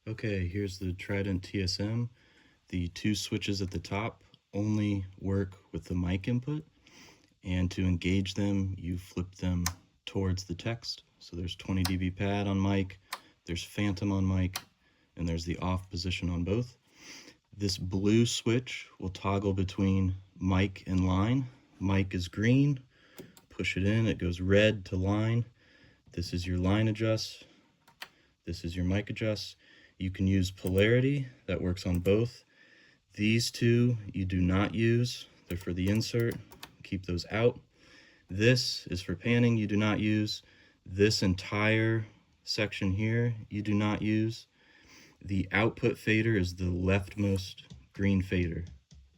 Okay, here's the Trident TSM. The two switches at the top only work with the mic input, and to engage them, you flip them towards the text. So there's 20 dB pad on mic, there's phantom on mic, and there's the off position on both. This blue switch will toggle between mic and line. Mic is green, push it in, it goes red to line. This is your line adjust. This is your mic adjust. You can use polarity, that works on both. These two you do not use, they're for the insert, keep those out. This is for panning, you do not use. This entire section here you do not use. The output fader is the leftmost green fader.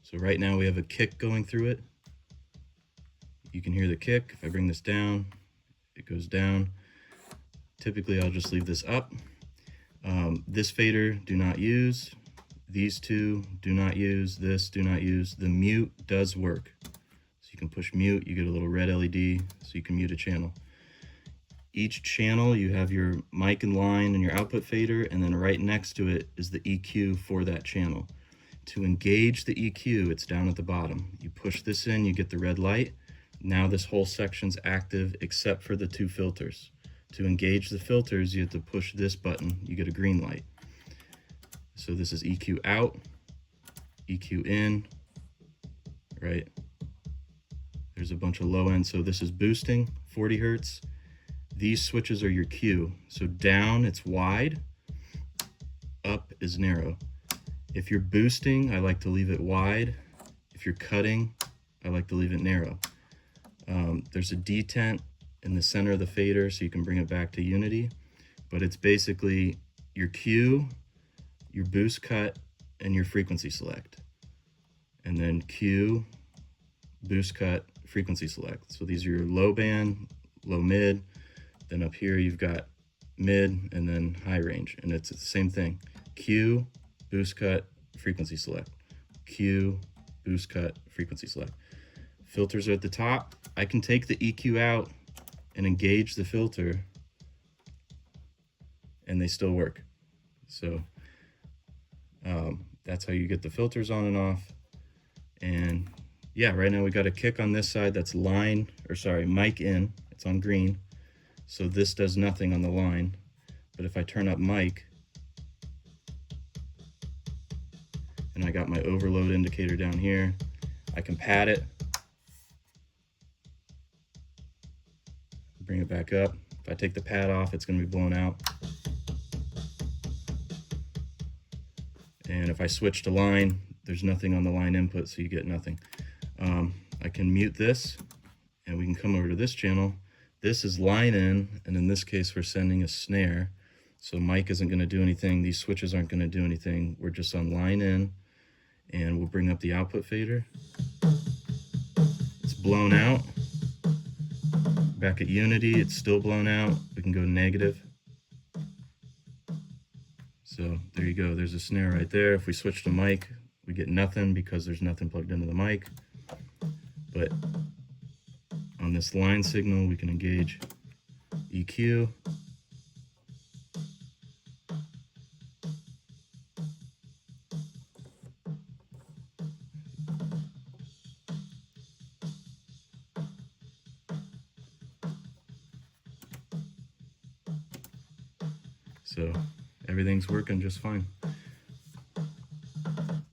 So right now we have a kick going through it. You can hear the kick. If I bring this down, it goes down. Typically I'll just leave this up. This fader do not use. These two do not use. This do not use. The mute does work. So you can push mute, you get a little red LED, so you can mute a channel. Each channel you have your mic and line and your output fader, and then right next to it is the EQ for that channel. To engage the EQ, it's down at the bottom. You push this in, you get the red light. Now this whole section's active except for the two filters. To engage the filters, you have to push this button, you get a green light. So this is EQ out, EQ in, right? There's a bunch of low end, so this is boosting, 40 Hertz. These switches are your Q. So down, it's wide, up is narrow. If you're boosting, I like to leave it wide. If you're cutting, I like to leave it narrow. There's a detent in the center of the fader so you can bring it back to unity, but it's basically your Q, your boost cut, and your frequency select. And then Q, boost cut, frequency select. So these are your low band, low mid, then up here you've got mid and then high range, and it's the same thing. Q, boost cut, frequency select. Q, boost cut, frequency select. Filters are at the top. I can take the EQ out and engage the filter and they still work. So that's how you get the filters on and off. And yeah, right now we got a kick on this side that's mic in, it's on green. So this does nothing on the line. But if I turn up mic, and I got my overload indicator down here, I can pad it, bring it back up. If I take the pad off, it's going to be blown out. And if I switch to line, there's nothing on the line input, so you get nothing. I can mute this, and we can come over to this channel. This is line in, and in this case, we're sending a snare. So mic isn't going to do anything. These switches aren't going to do anything. We're just on line in, and we'll bring up the output fader. It's blown out. Back at unity, it's still blown out. We can go negative. So there you go, there's a snare right there. If we switch to mic, we get nothing because there's nothing plugged into the mic. But on this line signal, we can engage EQ. So everything's working just fine.